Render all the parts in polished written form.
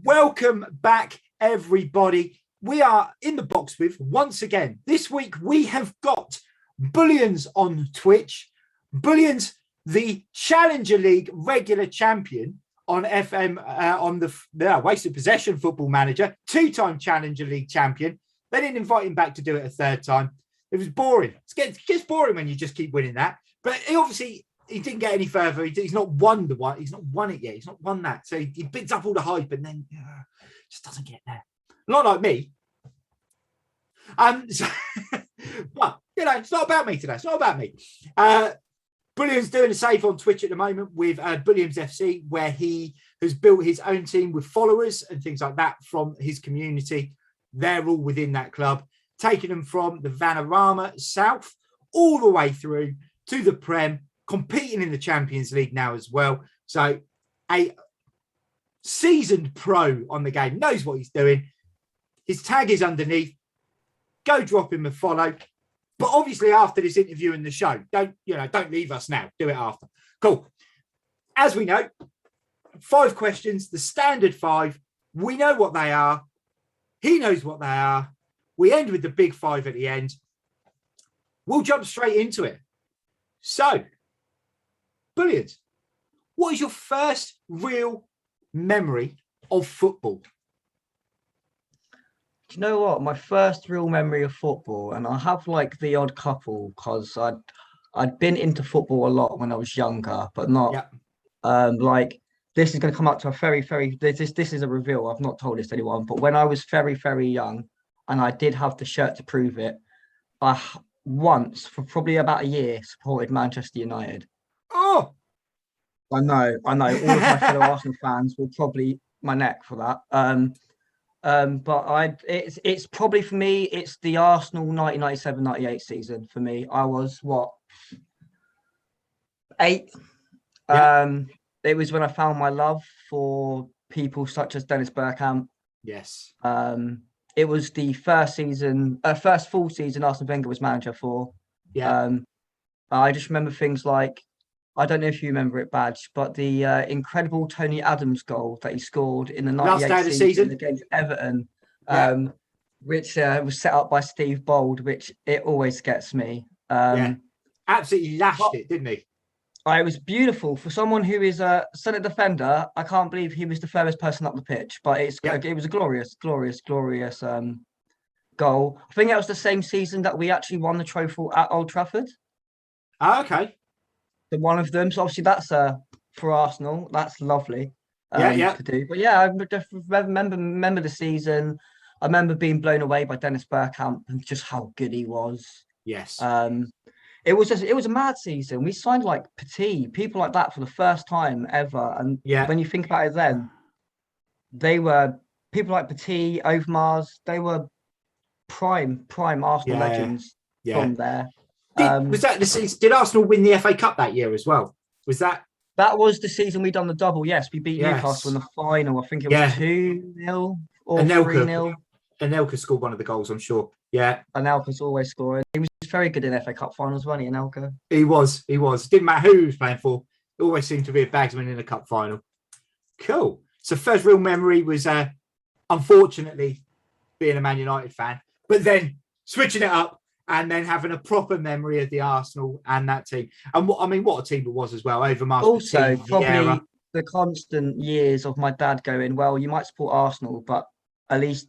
Welcome back, everybody. We are in the box with, once again, this week we have got Bullions on Twitch. Bullions, the Challenger League regular champion on FM, on the Wasted Possession Football Manager, two-time Challenger League champion. They didn't invite him back to do it a third time. It was boring. It gets boring when you just keep winning that. But he didn't get any further. He's not won the one. He's not won it yet. He's not won that. So he bids up all the hype and then just doesn't get there. Not like me. But it's not about me today. It's not about me. Bullions doing a save on Twitch at the moment with Bullions FC, where he has built his own team with followers and things like that from his community. They're all within that club, taking them from the Vanarama South all the way through to the Prem, competing in the Champions League now as well. So a seasoned pro on the game, knows what he's doing. His tag is underneath. Go drop him a follow. But obviously after this interview and the show, don't leave us now. Do it after. Cool. As we know, 5 questions, the standard 5. We know what they are. He knows what they are. We end with the big 5 at the end. We'll jump straight into it. So, Bullions, what is your first real memory of football? Do you know what? My first real memory of football, and I have like the odd couple because I'd been into football a lot when I was younger, but not like this is going to come up to a very, very, this is a reveal. I've not told this to anyone, but when I was very, very young and I did have the shirt to prove it, I once, for probably about a year, supported Manchester United. Oh! I know. All of my fellow Arsenal fans will probably my neck for that. But it's probably for me, it's the Arsenal 1997-98 season for me. I was 8. Yeah. It was when I found my love for people such as Dennis Bergkamp. Yes. It was the first full season Arsene Wenger was manager for. Yeah. I just remember things like, I don't know if you remember it, Badge, but the incredible Tony Adams goal that he scored in the 98 season against Everton, which was set up by Steve Bold, which it always gets me. Absolutely lashed it, didn't he? It was beautiful for someone who is a centre defender. I can't believe he was the furthest person up the pitch, but it was a glorious goal. I think that was the same season that we actually won the trophy at Old Trafford. Oh, okay. One of them. So obviously that's for Arsenal. That's lovely to do. But yeah, I just remember the season. I remember being blown away by Dennis Bergkamp and just how good he was. Yes. It was a mad season. We signed like Petit, people like that for the first time ever. And when you think about it then, they were people like Petit, Overmars, they were prime Arsenal legends from there. Was that the season? Did Arsenal win the FA Cup that year as well? Was that? That was the season we done the double. Yes, we beat Newcastle in the final. I think it was 2-0 or 3-0. Anelka scored one of the goals, I'm sure. Yeah. Anelka's always scoring. He was very good in FA Cup finals, wasn't he, Anelka? He was. Didn't matter who he was playing for. It always seemed to be a bagsman in a cup final. Cool. So first real memory was, unfortunately, being a Man United fan, but then switching it up and then having a proper memory of the Arsenal and that team. And what a team it was as well. Overmars. Also, probably the constant years of my dad going, well, you might support Arsenal, but at least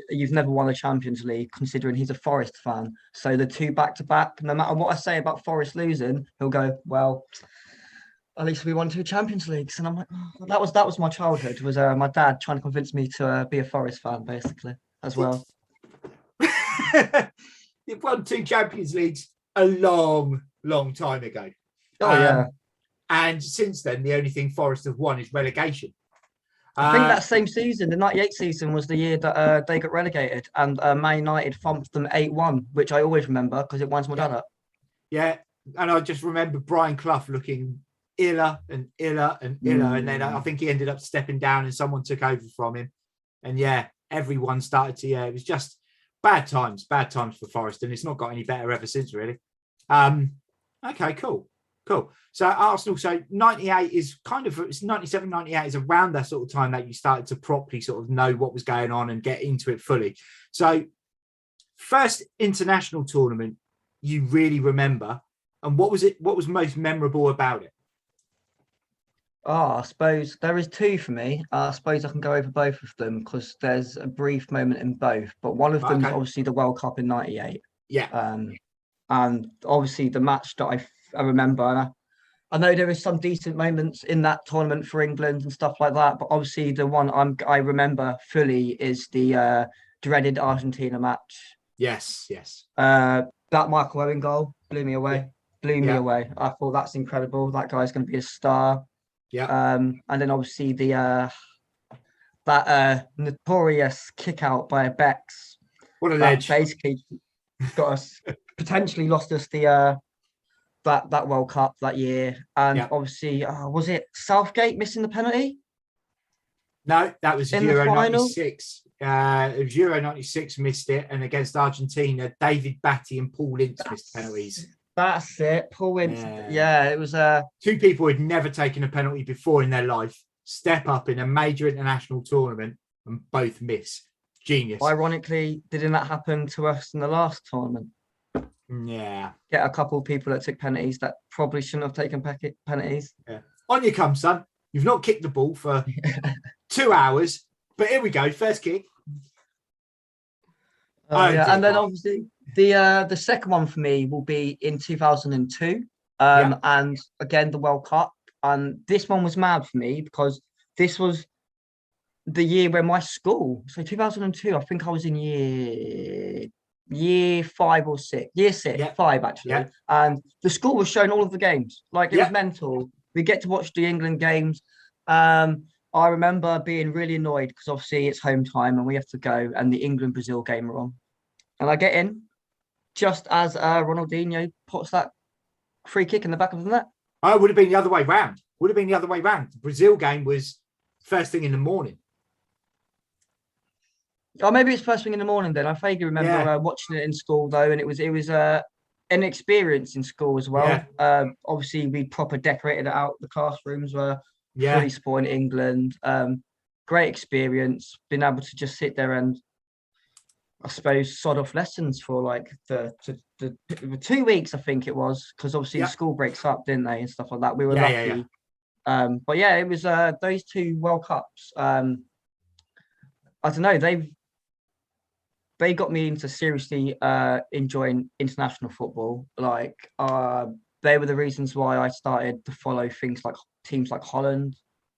you've never won a Champions League, considering he's a Forest fan. So the 2 back-to-back, no matter what I say about Forest losing, he'll go, well, at least we won 2 Champions Leagues. And I'm like, oh, that was my childhood, was my dad trying to convince me to be a Forest fan, basically, as well. You've won 2 Champions Leagues a long, long time ago. Oh, yeah. And since then, the only thing Forest have won is relegation. I think that same season, the 98 season, was the year that they got relegated and Man United thumped them 8-1, which I always remember because it winds my dad up. Yeah, and I just remember Brian Clough looking iller and iller and iller. And then I think he ended up stepping down and someone took over from him. And everyone started to, it was just bad times for Forest. And it's not got any better ever since, really. Okay, cool. Cool. So Arsenal, so 98 is kind of, it's 97, 98 is around that sort of time that you started to properly sort of know what was going on and get into it fully. So first international tournament you really remember, and what was it? What was most memorable about it? Oh, I suppose there is two for me. I suppose I can go over both of them because there's a brief moment in both. But one of them is obviously the World Cup in '98. Yeah. And obviously the match that I remember. And I know there is some decent moments in that tournament for England and stuff like that. But obviously the one I remember fully is the dreaded Argentina match. Yes. That Michael Owen goal blew me away. Blew me away. I thought that's incredible. That guy's going to be a star. Yeah. And then obviously that notorious kick out by Bex. What a ledge. Basically got us potentially lost us the that World Cup that year. And obviously was it Southgate missing the penalty? No, that was in Euro the final? 96. It was Euro 96 missed it, and against Argentina, David Batty and Paul Ince missed penalties. That's it. Paul Ince. Yeah, it was two people who'd never taken a penalty before in their life step up in a major international tournament and both miss. Genius. Ironically, didn't that happen to us in the last tournament? Yeah. Get a couple of people that took penalties that probably shouldn't have taken penalties. Yeah. On you come, son. You've not kicked the ball for 2 hours, but here we go. First kick. Yeah. And then obviously the second one for me will be in 2002. And again, the World Cup. And this one was mad for me because this was the year where my school, so 2002, I think I was in year 5 or 6, year 6, 5 actually. And the school was showing all of the games. Like it was mental. We get to watch the England games. I remember being really annoyed because obviously it's home time and we have to go, and the England-Brazil game are on. And I get in just as Ronaldinho puts that free kick in the back of the net. Oh, it would have been the other way round. The Brazil game was first thing in the morning. Oh, maybe it's first thing in the morning then. I vaguely remember watching it in school though, and it was an experience in school as well. Obviously, we proper decorated it out. The classrooms were fully supporting England. Great experience. Being able to just sit there and, I suppose, sod off lessons for like the 2 weeks, I think it was, because obviously the school breaks up, didn't they, and stuff like that. We were lucky. But yeah, it was those two World Cups. I don't know. They got me into seriously enjoying international football. Like they were the reasons why I started to follow things like teams like Holland.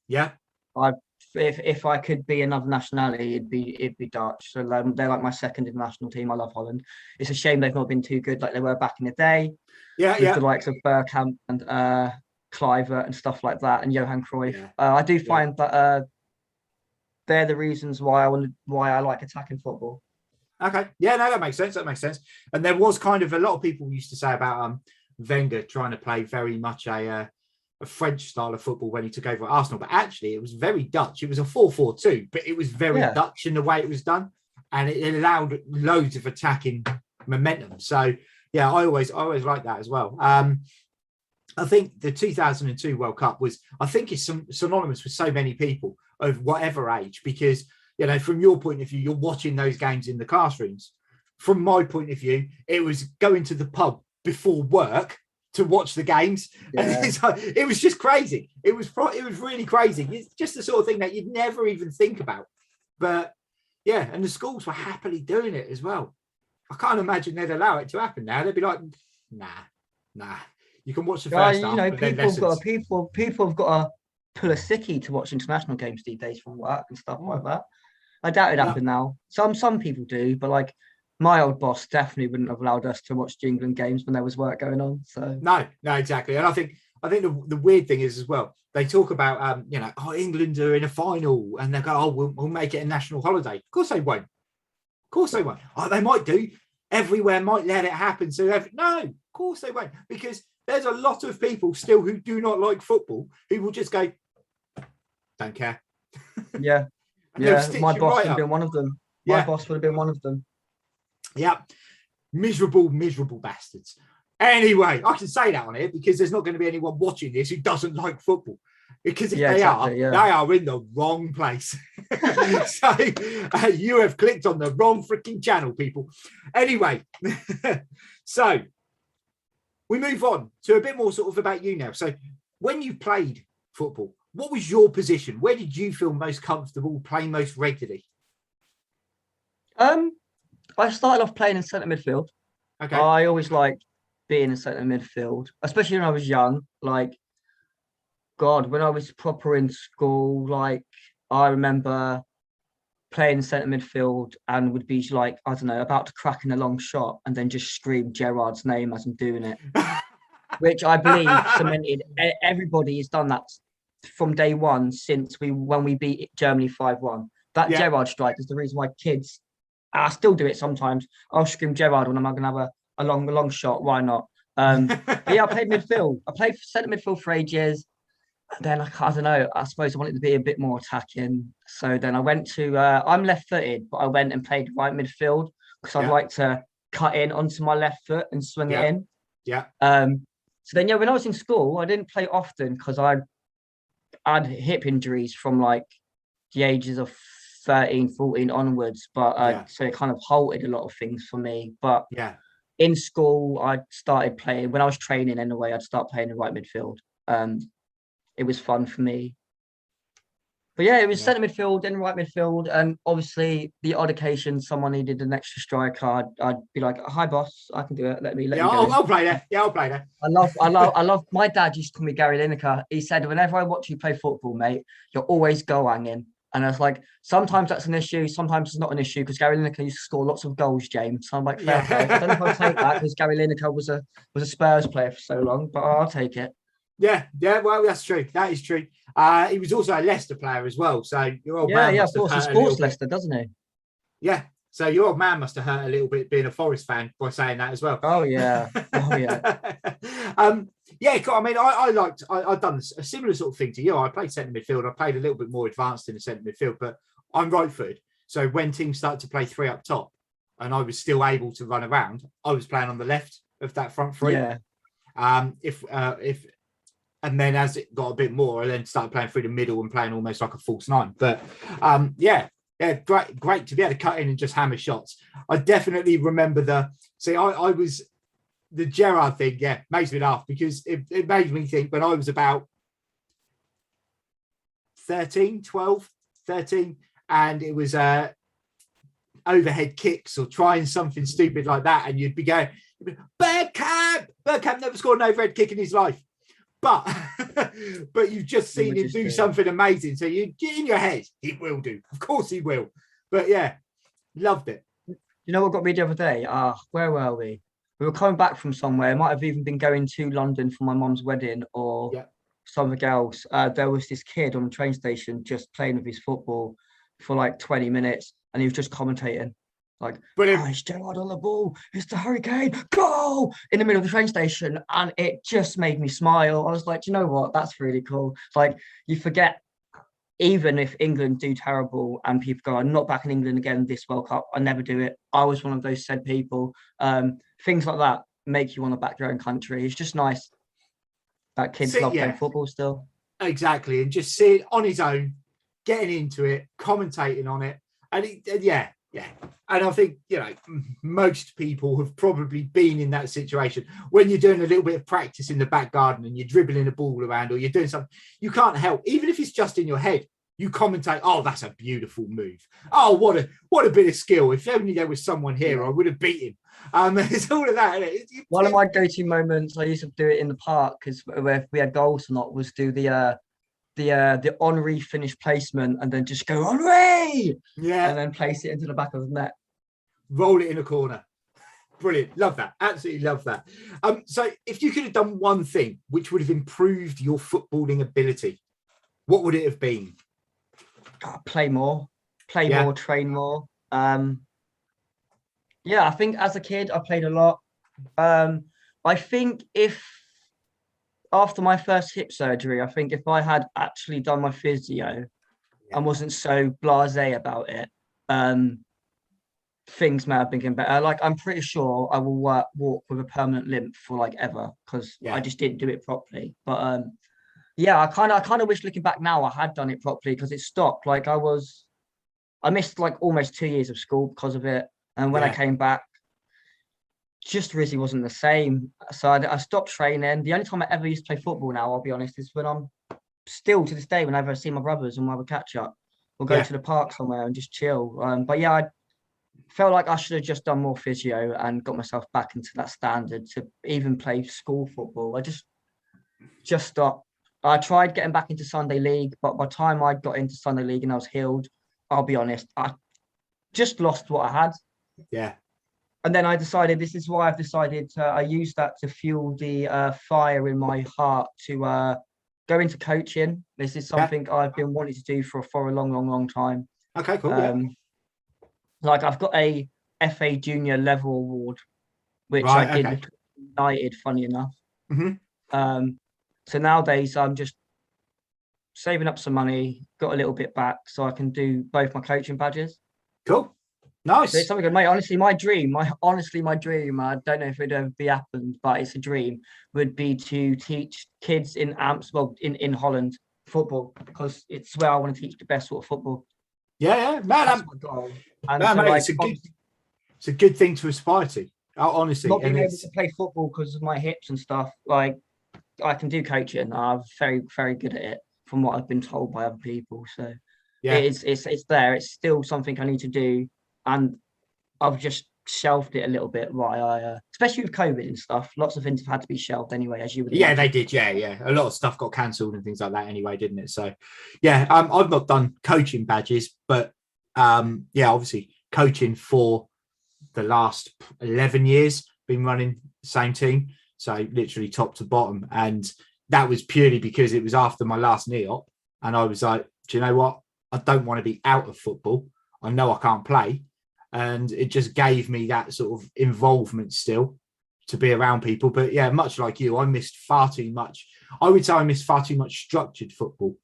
Yeah. If I could be another nationality, it'd be Dutch. So they're like my second international team. I love Holland. It's a shame they've not been too good like they were back in the day. With the likes of Bergkamp and Kluivert and stuff like that, and Johan Cruyff. I do find that they're the reasons why I like attacking football. Okay. Yeah, no, that makes sense. And there was kind of a lot of people used to say about Wenger trying to play very much a French style of football when he took over at Arsenal, but actually it was very Dutch. It was a 4-4-2, but it was very Dutch in the way it was done, and it allowed loads of attacking momentum. So yeah, I always like that as well. I think the 2002 World Cup was, I think it's synonymous with so many people of whatever age, because, you know, from your point of view, you're watching those games in the classrooms. From my point of view, it was going to the pub before work to watch the games. And it was just crazy. It was really crazy. It's just the sort of thing that you'd never even think about. But yeah, and the schools were happily doing it as well. I can't imagine they'd allow it to happen now. They'd be like, nah. You can watch the first half, but then lessons. People have got to pull a sickie to watch international games these days from work and stuff like that. I doubt it'd happen now. Some people do, but like my old boss definitely wouldn't have allowed us to watch the England games when there was work going on. So no, exactly. And I think the weird thing is as well, they talk about England are in a final and they go, we'll make it a national holiday. Of course they won't. Oh, they might do. Everywhere might let it happen. So no, of course they won't, because there's a lot of people still who do not like football who will just go, don't care. Yeah. My boss would have been one of them. My boss would have been one of them. Yeah. Miserable bastards. Anyway, I can say that on here because there's not going to be anyone watching this who doesn't like football. Because if they are in the wrong place. So you have clicked on the wrong freaking channel, people. Anyway, so we move on to a bit more sort of about you now. So when you played football, what was your position? Where did you feel most comfortable playing most regularly? I started off playing in centre midfield. Okay. I always liked being in centre midfield, especially when I was young. Like, God, when I was proper in school, like, I remember playing centre midfield and would be like, I don't know, about to crack in a long shot and then just scream Gerrard's name as I'm doing it, which I believe cemented. Everybody has done that from day one since when we beat Germany 5-1. That Gerrard strike is the reason why kids, I still do it sometimes. I'll scream Gerrard when I'm going to have a long shot. Why not? But yeah, I played midfield. I played centre midfield for ages. And then I don't know. I suppose I wanted to be a bit more attacking. So then I went to. I'm left-footed, but I went and played right midfield because I'd like to cut in onto my left foot and swing it in. Yeah. So then, when I was in school, I didn't play often because I had hip injuries from like the ages of 13, 14 onwards. But so it kind of halted a lot of things for me. But in school, I started playing when I was training. Anyway, I'd start playing in right midfield. It was fun for me. But yeah, it was centre midfield, then right midfield, and obviously the odd occasion someone needed an extra striker, I'd be like, "Hi, boss, I can do it. Let me go." I'll play that. Yeah, I'll play that. I love. My dad used to call me Gary Lineker. He said, "Whenever I watch you play football, mate, you're always goal hanging." And I was like, sometimes that's an issue, sometimes it's not an issue because Gary Lineker used to score lots of goals, James. So I'm like, fair play. I don't know if I'll take that because Gary Lineker was a Spurs player for so long, but I'll take it. Yeah, well, that's true. That is true. He was also a Leicester player as well. So your old man of course, he sports Leicester, doesn't he? Yeah. So your old man must have hurt a little bit being a Forest fan by saying that as well. Oh yeah. Yeah. I mean, I've done a similar sort of thing to you. I played centre midfield. I played a little bit more advanced in the centre midfield, but I'm right-footed. So when teams started to play three up top, and I was still able to run around, I was playing on the left of that front three. Yeah. And then as it got a bit more, I then started playing through the middle and playing almost like a false nine. But great to be able to cut in and just hammer shots. I definitely remember I was the Gerrard thing. Yeah, makes me laugh because it made me think when I was about 13, and it was overhead kicks or trying something stupid like that, and you'd be going, Bergkamp never scored an overhead kick in his life. But you've just seen him do something amazing. So you in your head, he will do. Of course he will. But yeah, loved it. You know what got me the other day? Where were we? We were coming back from somewhere. It might have even been going to London for my mum's wedding or something else. There was this kid on the train station just playing with his football for like 20 minutes and he was just commentating. Like, it's Gerrard on the ball. It's the Hurricane. Goal! In the middle of the train station. And it just made me smile. I was like, you know what? That's really cool. Like, you forget, even if England do terrible and people go, I'm not back in England again this World Cup. I never do it. I was one of those said people. Things like that make you want to back your own country. It's just nice that kids love playing football still. Exactly. And just see it on his own, getting into it, commentating on it. And Yeah. And I think, most people have probably been in that situation when you're doing a little bit of practice in the back garden and you're dribbling a ball around or you're doing something, you can't help, even if it's just in your head, you commentate, oh, that's a beautiful move. Oh, what a bit of skill. If only there was someone here, I would have beat him. It's all of that. One of my go-to moments, I used to do it in the park because if we had goals or not, was do the Henri finish placement and then just go Henri, and then place it into the back of the net, roll it in a corner. Brilliant, love that, absolutely love that. So if you could have done one thing which would have improved your footballing ability, what would it have been? Play more, train more. I think as a kid I played a lot. I think after my first hip surgery, I think if I had actually done my physio and wasn't so blasé about it, things may have been getting better. Like, I'm pretty sure I will walk with a permanent limp for like ever because I just didn't do it properly. But yeah, I kind of wish looking back now I had done it properly because it stopped. Like I missed like almost 2 years of school because of it, and when I came back, just really wasn't the same. So I stopped training. The only time I ever used to play football now, I'll be honest, is when I'm still to this day whenever I see my brothers and we'll have a catch up, we'll go to the park somewhere and just chill. But yeah, I felt like I should have just done more physio and got myself back into that standard to even play school football. I just stopped. I tried getting back into Sunday League, but by the time I got into Sunday League and I was healed, I'll be honest, I just lost what I had. Yeah. And then I decided, this is why I've decided I use that to fuel the fire in my heart to go into coaching. This is something I've been wanting to do for a long time. Okay, cool. Like I've got a FA Junior level award, which I did with United, funny enough. So nowadays I'm just saving up some money, got a little bit back so I can do both my coaching badges. Cool. Nice. So it's something good, mate. Honestly, my dream, I don't know if it'd ever be happened, but it's a dream, would be to teach kids in in Holland football, because it's where I want to teach the best sort of football. Yeah, man, that's my goal. And man, so, mate, like, it's a good thing to aspire to. Honestly, not being able to play football because of my hips and stuff, like I can do coaching. I'm very, very good at it from what I've been told by other people. So yeah, it's there. It's still something I need to do. And I've just shelved it a little bit, right? Especially with COVID and stuff. Lots of things have had to be shelved anyway, as you would. Yeah, they did. Yeah. A lot of stuff got cancelled and things like that anyway, didn't it? So, yeah, I've not done coaching badges, but yeah, obviously coaching for the last 11 years, been running the same team. So literally top to bottom. And that was purely because it was after my last knee op. And I was like, do you know what? I don't want to be out of football. I know I can't play. And it just gave me that sort of involvement still to be around people. But yeah, much like you, I missed far too much. I would say I missed far too much structured football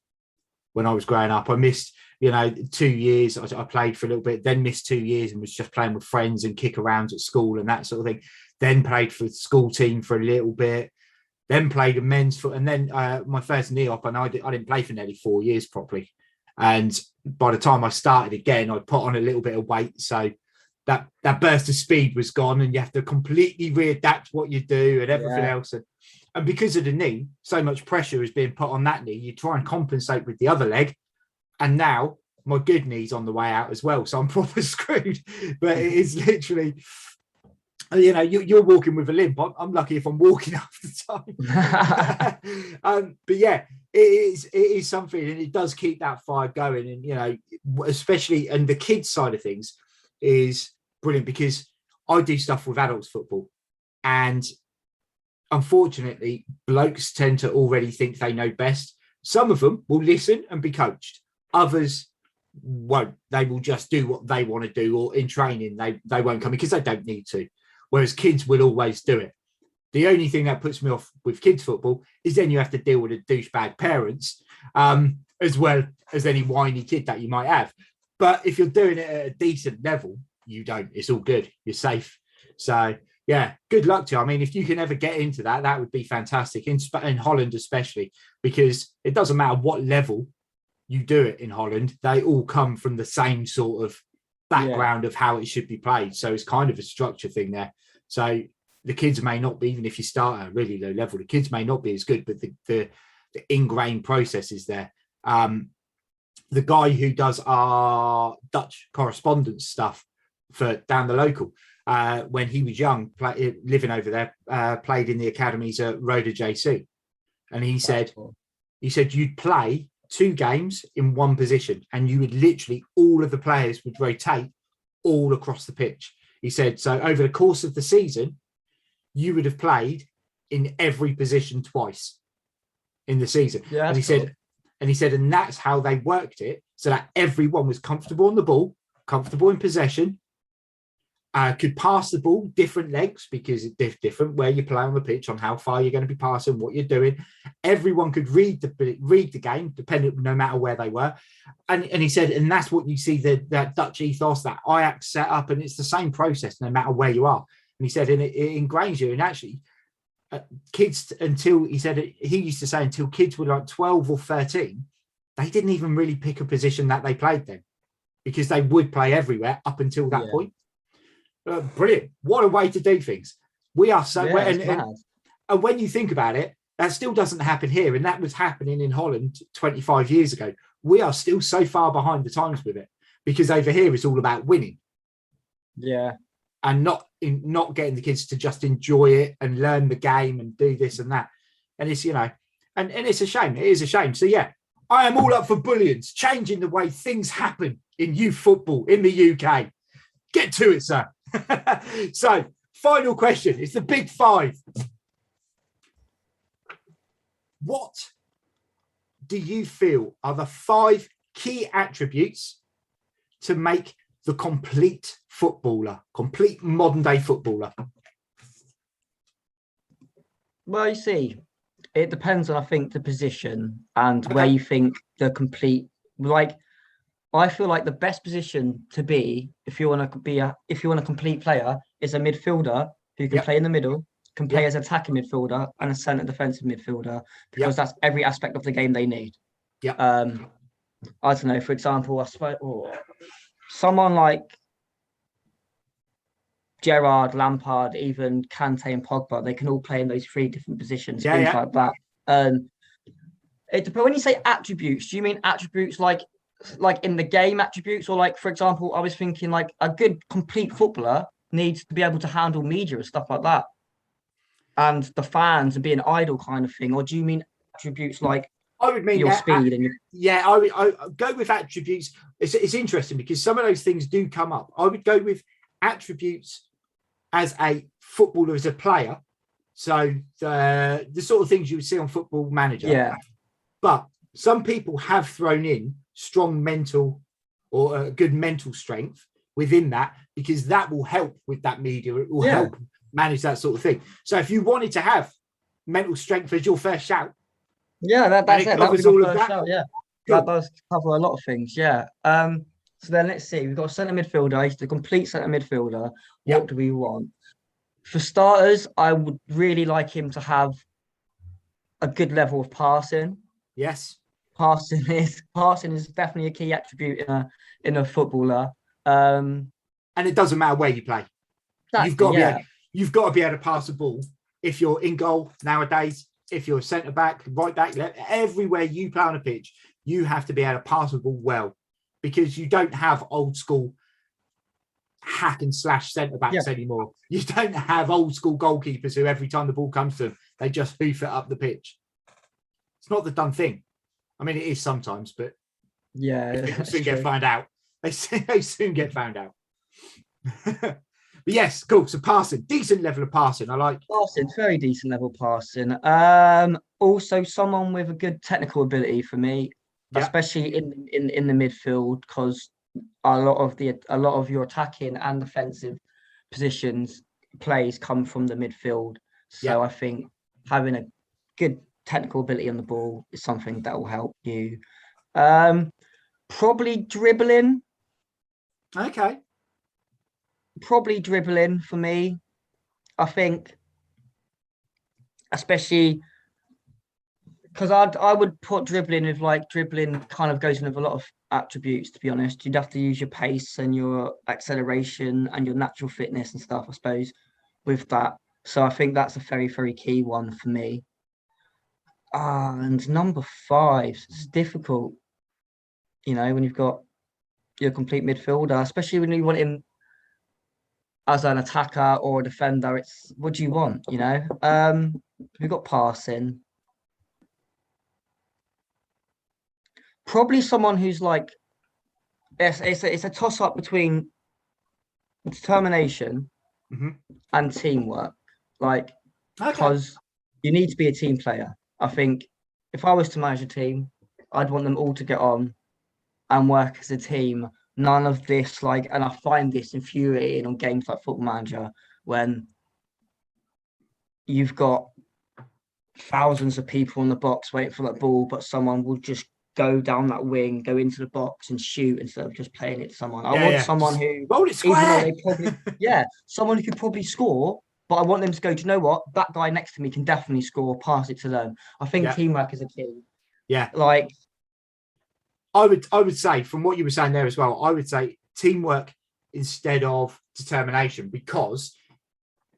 when I was growing up. I missed, 2 years. I played for a little bit, then missed 2 years and was just playing with friends and kick arounds at school and that sort of thing. Then played for the school team for a little bit. Then played a men's foot. And then my first knee op, and I didn't play for nearly 4 years properly. And by the time I started again, I put on a little bit of weight. So that burst of speed was gone, and you have to completely readapt what you do and everything else. And because of the knee, so much pressure is being put on that knee. You try and compensate with the other leg. And now my good knee's on the way out as well. So I'm proper screwed. But it is literally, you're walking with a limp. I'm lucky if I'm walking half the time. But yeah, it is something, and it does keep that fire going. And, especially, and the kids side of things is brilliant, because I do stuff with adults football, and unfortunately blokes tend to already think they know best. Some of them will listen and be coached, others won't. They will just do what they want to do, or in training they won't come because they don't need to, whereas kids will always do it. The only thing that puts me off with kids football is then you have to deal with the douchebag parents, as well as any whiny kid that you might have. But if you're doing it at a decent level, you don't. It's all good. You're safe. So, yeah, good luck to you. I mean, if you can ever get into that, that would be fantastic. In Holland especially, because it doesn't matter what level you do it in Holland. They all come from the same sort of background of how it should be played. So it's kind of a structure thing there. So the kids may not be, even if you start at a really low level, the kids may not be as good, but the ingrained process is there. The guy who does our Dutch correspondence stuff for down the local, when he was young, living over there, played in the academies at Roda JC. And he said you'd play 2 games in one position, and you would literally, all of the players would rotate all across the pitch. He said, so over the course of the season, you would have played in every position twice in the season. Yeah, and he said, and that's how they worked it, so that everyone was comfortable on the ball, comfortable in possession, could pass the ball different legs because it's different where you play on the pitch, on how far you're going to be passing, what you're doing. Everyone could read the game, depending, no matter where they were. And he said, and that's what you see, that Dutch ethos, that Ajax set up, and it's the same process no matter where you are. And he said, and it ingrains you. And actually, kids, until he said, he used to say, until kids were like 12 or 13, they didn't even really pick a position that they played then, because they would play everywhere up until that point. Brilliant. What a way to do things. We are so, and when you think about it, that still doesn't happen here. And that was happening in Holland 25 years ago. We are still so far behind the times with it, because over here it's all about winning. Yeah. And not getting the kids to just enjoy it and learn the game and do this and that. And it's, you know, and it's a shame. It is a shame. So yeah, I am all up for Bullions, changing the way things happen in youth football in the UK. Get to it, sir. So, final question. It's the big five. What do you feel are the 5 key attributes to make the complete footballer, complete modern day footballer? Well, you see, it depends on, I think, the position and where you think the complete, like, I feel like the best position to be, if you want a complete player, is a midfielder who can play in the middle, can play as an attacking midfielder and a centre defensive midfielder, because that's every aspect of the game they need. I don't know, for example, I suppose someone like Gerrard, Lampard, even Kante and Pogba, they can all play in those 3 different positions, things like that. But when you say attributes, do you mean attributes like in the game attributes, or like, for example, I was thinking like a good complete footballer needs to be able to handle media and stuff like that, and the fans and be an idol kind of thing? Or do you mean attributes like I would mean your speed and I go with attributes. It's interesting because some of those things do come up. I would go with attributes as a footballer, as a player. So the sort of things you would see on Football Manager. Yeah. But some people have thrown in strong mental or good mental strength within that, because that will help with that media. It will help manage that sort of thing. So if you wanted to have mental strength as your first shout, that's it. That was all of that. Shout, that does cover a lot of things. So then let's see. We've got a centre midfielder. He's the complete centre midfielder. What do we want? For starters, I would really like him to have a good level of passing. Yes. Passing is definitely a key attribute in a footballer. And it doesn't matter where you play. You've got to be able to pass the ball. If you're in goal nowadays, if you're a centre back, right back, left, everywhere you play on a pitch, you have to be able to pass the ball well, because you don't have old school hack and slash centre backs anymore. You don't have old school goalkeepers who every time the ball comes to them, they just hoof it up the pitch. It's not the done thing. I mean, it is sometimes, but people soon get found out. They soon get found out. But yes, cool. So passing, decent level of passing. I like passing, very decent level passing. Also someone with a good technical ability for me, especially in the midfield, because a lot of your attacking and defensive positions plays come from the midfield. So I think having a good technical ability on the ball is something that will help you. Probably dribbling. Okay. Probably dribbling for me. I think, especially because I would put dribbling with, like, dribbling kind of goes in with a lot of attributes, to be honest. You'd have to use your pace and your acceleration and your natural fitness and stuff, I suppose, with that. So I think that's a very, very key one for me. And number 5, it's difficult, you know, when you've got your complete midfielder, especially when you want him as an attacker or a defender. It's what do you want, you know? We've got passing. Probably someone who's like, it's a toss-up between determination and teamwork. Like, because you need to be a team player. I think if I was to manage a team, I'd want them all to get on and work as a team none of this, like, and I find this infuriating on games like Football Manager when you've got thousands of people in the box waiting for that ball, but someone will just go down that wing, go into the box and shoot instead of just playing it to someone. I want someone who, roll it even though square. they probably, someone who could probably score, but I want them to go, do you know what? That guy next to me can definitely score, pass it to them. I think teamwork is a key. Yeah. Like, I would say, from what you were saying there as well, I would say teamwork instead of determination, because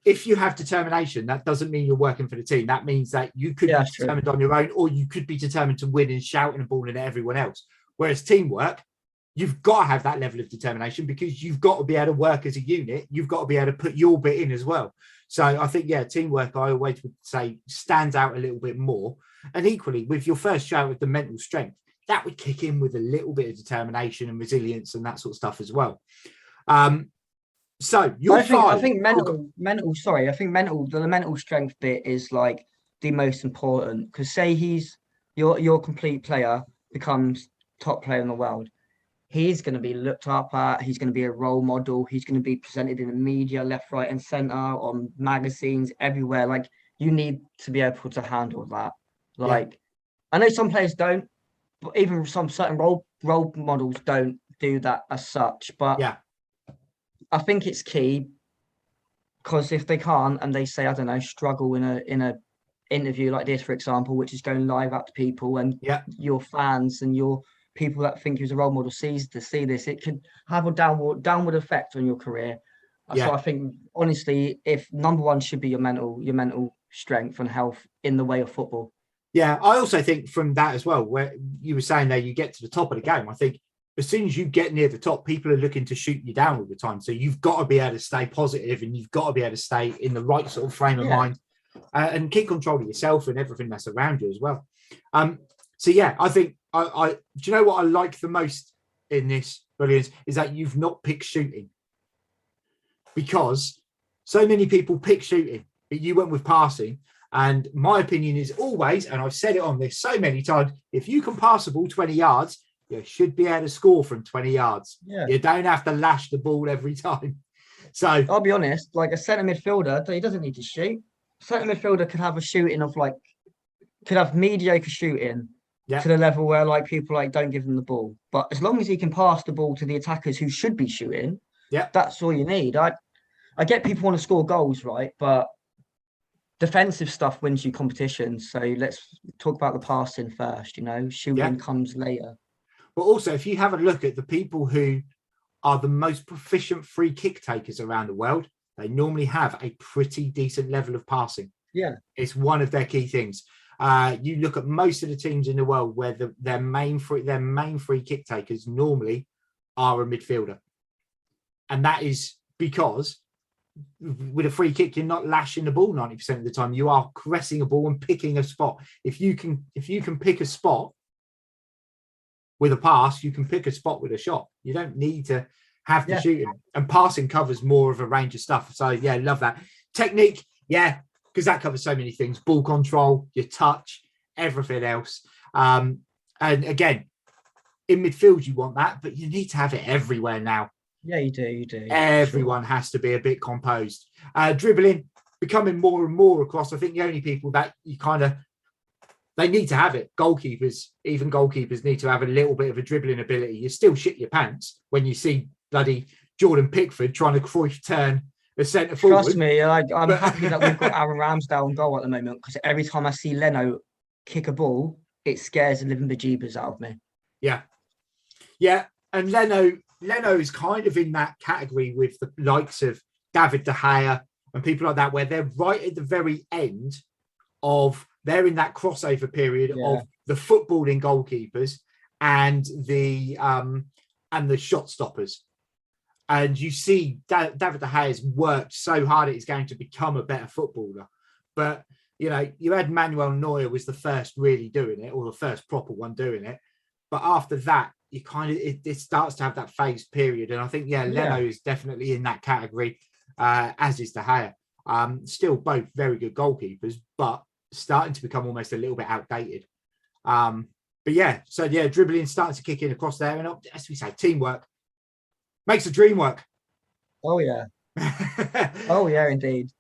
if you have determination, that doesn't mean you're working for the team. That means that you could be determined on your own, or you could be determined to win and shouting and balling at everyone else. Whereas teamwork, you've got to have that level of determination, because you've got to be able to work as a unit. You've got to be able to put your bit in as well. So I think, teamwork, I always would say, stands out a little bit more. And equally, with your first shout with the mental strength, that would kick in with a little bit of determination and resilience and that sort of stuff as well. So I think mental, the mental strength bit is like the most important, because say your complete player becomes top player in the world, he's going to be looked up at, he's going to be a role model, he's going to be presented in the media left, right and center, on magazines, everywhere. Like, you need to be able to handle that. Like, I know some players don't, but even some certain role models don't do that as such, but I think it's key, because if they can't, and they say, I don't know, struggle in a interview like this, for example, which is going live up to people, and your fans and your people that think you're a role model see this, it could have a downward effect on your career. So I think, honestly, if number one should be your mental strength and health in the way of football. Yeah, I also think from that as well, where you were saying there, you get to the top of the game, I think as soon as you get near the top, people are looking to shoot you down all the time. So you've got to be able to stay positive, and you've got to be able to stay in the right sort of frame of mind, and keep control of yourself and everything that's around you as well. So I think I do you know what I like the most in this, Bullions, is that you've not picked shooting, because so many people pick shooting, but you went with passing. And my opinion is always, and I've said it on this so many times, if you can pass the ball 20 yards, you should be able to score from 20 yards. You don't have to lash the ball every time. So I'll be honest, like a centre midfielder, he doesn't need to shoot. Centre midfielder could have a shooting of could have mediocre shooting to the level where like people don't give him the ball. But as long as he can pass the ball to the attackers who should be shooting, that's all you need. I get people want to score goals, right? But defensive stuff wins you competitions. So let's talk about the passing first, shooting comes later. But also, if you have a look at the people who are the most proficient free kick takers around the world, they normally have a pretty decent level of passing. Yeah. It's one of their key things. You look at most of the teams in the world where their main free kick takers normally are a midfielder. And that is because with a free kick, you're not lashing the ball 90% of the time. You are caressing a ball and picking a spot. If you can pick a spot with a pass, you can pick a spot with a shot. You don't need to have the shooting. And passing covers more of a range of stuff. So love that. Technique, because that covers so many things. Ball control, your touch, everything else. And again, in midfield you want that, but you need to have it everywhere now. Yeah, you do. Everyone has to be a bit composed. Dribbling, becoming more and more across. I think the only people that you they need to have it. Even goalkeepers need to have a little bit of a dribbling ability. You still shit your pants when you see bloody Jordan Pickford trying to Cruyff turn a centre forward. Trust me, I'm happy that we've got Aaron Ramsdale on goal at the moment, because every time I see Leno kick a ball, it scares the living bejeebers out of me. Yeah. And Leno is kind of in that category with the likes of David De Gea and people like that, where they're right at the very end of, they're in that crossover period of the footballing goalkeepers and the shot stoppers. And you see David De Gea has worked so hard at his game to become a better footballer. But, you had Manuel Neuer was the first really doing it, or the first proper one doing it. But after that, you it starts to have that phase period. And I think, Leno is definitely in that category, as is De Gea. Still both very good goalkeepers, but starting to become almost a little bit outdated. Dribbling starting to kick in across there. And as we say, teamwork, Makes the dream work. Oh yeah. Oh yeah, indeed.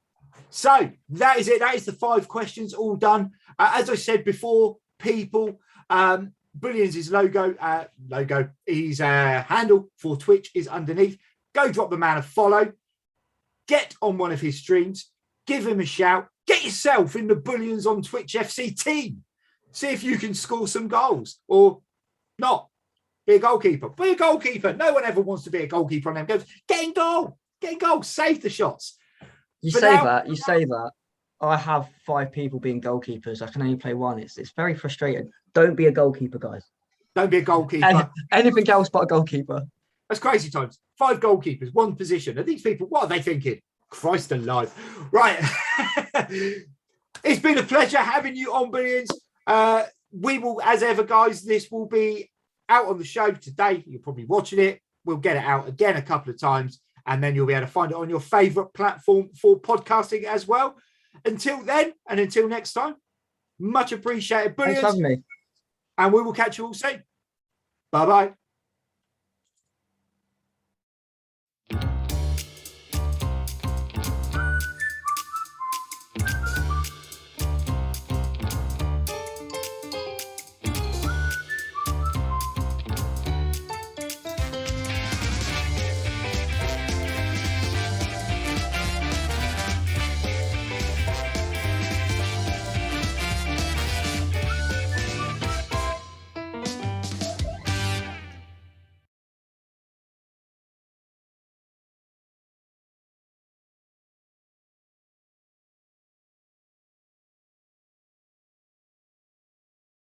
So that is it. That is the 5 questions all done. As I said before, people, Bullions' logo, his handle for Twitch is underneath. Go drop the man a follow. Get on one of his streams. Give him a shout. Get yourself in the Bullions on Twitch FC team. See if you can score some goals or not. Be a goalkeeper. Be a goalkeeper. No one ever wants to be a goalkeeper on them games. Get in goal. Get in goal. Save the shots. You say that. I have 5 people being goalkeepers. I can only play 1. It's very frustrating. Don't be a goalkeeper, guys. Don't be a goalkeeper. Anything else but a goalkeeper. That's crazy times. 5 goalkeepers, 1 position. Are these people, what are they thinking? Christ alive. Right. It's been a pleasure having you on, Bullions. We will, as ever, guys, this will be out on the show today. You're probably watching it. We'll get it out again a couple of times, and then you'll be able to find it on your favourite platform for podcasting as well. Until then, and until next time, much appreciated, Bullions. Thanks for having me. And we will catch you all soon. Bye-bye.